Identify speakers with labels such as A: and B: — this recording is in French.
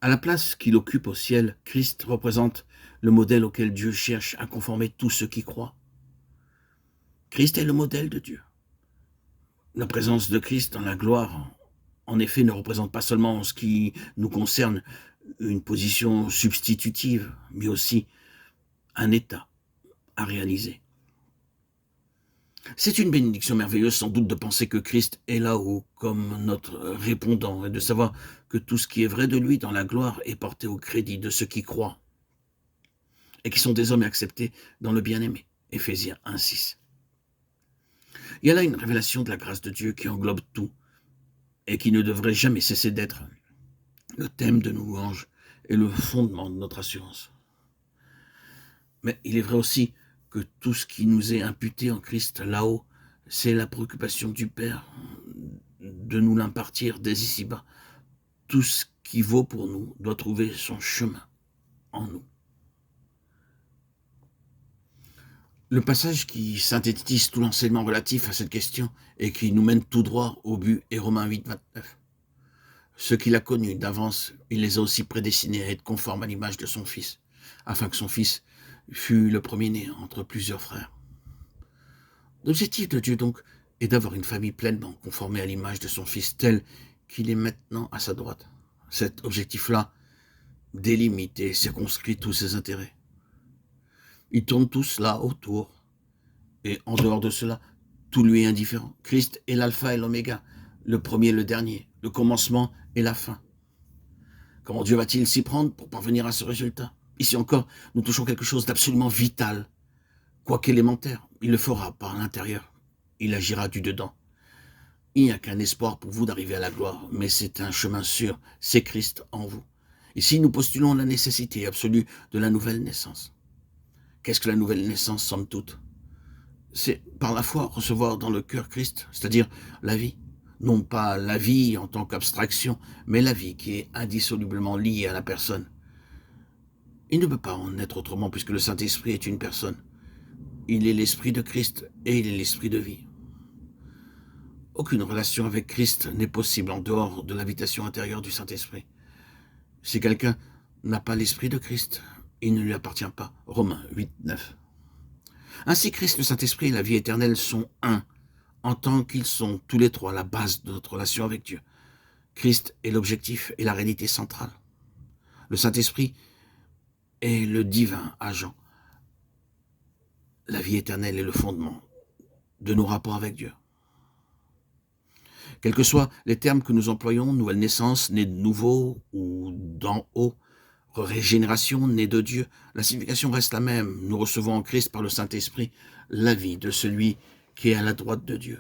A: À la place qu'il occupe au ciel, Christ représente le modèle auquel Dieu cherche à conformer tous ceux qui croient. Christ est le modèle de Dieu. La présence de Christ dans la gloire, en effet, ne représente pas seulement en ce qui nous concerne une position substitutive, mais aussi un état à réaliser. C'est une bénédiction merveilleuse sans doute de penser que Christ est là-haut comme notre répondant et de savoir que tout ce qui est vrai de lui dans la gloire est porté au crédit de ceux qui croient et qui sont désormais acceptés dans le bien-aimé. Éphésiens 1,6. Il y a là une révélation de la grâce de Dieu qui englobe tout et qui ne devrait jamais cesser d'être le thème de nos louanges et le fondement de notre assurance. Mais il est vrai aussi que tout ce qui nous est imputé en Christ là-haut, c'est la préoccupation du Père de nous l'impartir dès ici-bas. Tout ce qui vaut pour nous doit trouver son chemin en nous. Le passage qui synthétise tout l'enseignement relatif à cette question et qui nous mène tout droit au but est Romains 8, 29. Ceux qu'il a connus d'avance, il les a aussi prédestinés à être conformes à l'image de son Fils, afin que son Fils fût le premier-né entre plusieurs frères. L'objectif de Dieu donc est d'avoir une famille pleinement conformée à l'image de son Fils tel qu'il est maintenant à sa droite. Cet objectif-là délimite et circonscrit tous ses intérêts. Ils tournent tous là autour. Et en dehors de cela, tout lui est indifférent. Christ est l'alpha et l'oméga, le premier et le dernier, le commencement et la fin. Comment Dieu va-t-il s'y prendre pour parvenir à ce résultat? Ici encore, nous touchons quelque chose d'absolument vital. Quoique élémentaire, il le fera par l'intérieur. Il agira du dedans. Il n'y a qu'un espoir pour vous d'arriver à la gloire, mais c'est un chemin sûr, c'est Christ en vous. Ici, nous postulons la nécessité absolue de la nouvelle naissance. Qu'est-ce que la nouvelle naissance, somme toute? C'est par la foi recevoir dans le cœur Christ, c'est-à-dire la vie. Non pas la vie en tant qu'abstraction, mais la vie qui est indissolublement liée à la personne. Il ne peut pas en être autrement puisque le Saint-Esprit est une personne. Il est l'Esprit de Christ et il est l'Esprit de vie. Aucune relation avec Christ n'est possible en dehors de l'habitation intérieure du Saint-Esprit. Si quelqu'un n'a pas l'Esprit de Christ, il ne lui appartient pas. Romains 8, 9. Ainsi, Christ, le Saint-Esprit et la vie éternelle sont un, en tant qu'ils sont tous les trois la base de notre relation avec Dieu. Christ est l'objectif et la réalité centrale. Le Saint-Esprit est le divin agent. La vie éternelle est le fondement de nos rapports avec Dieu. Quels que soient les termes que nous employons, nouvelle naissance, né de nouveau ou d'en haut, régénération, née de Dieu, la signification reste la même. Nous recevons en Christ par le Saint-Esprit la vie de celui qui est à la droite de Dieu.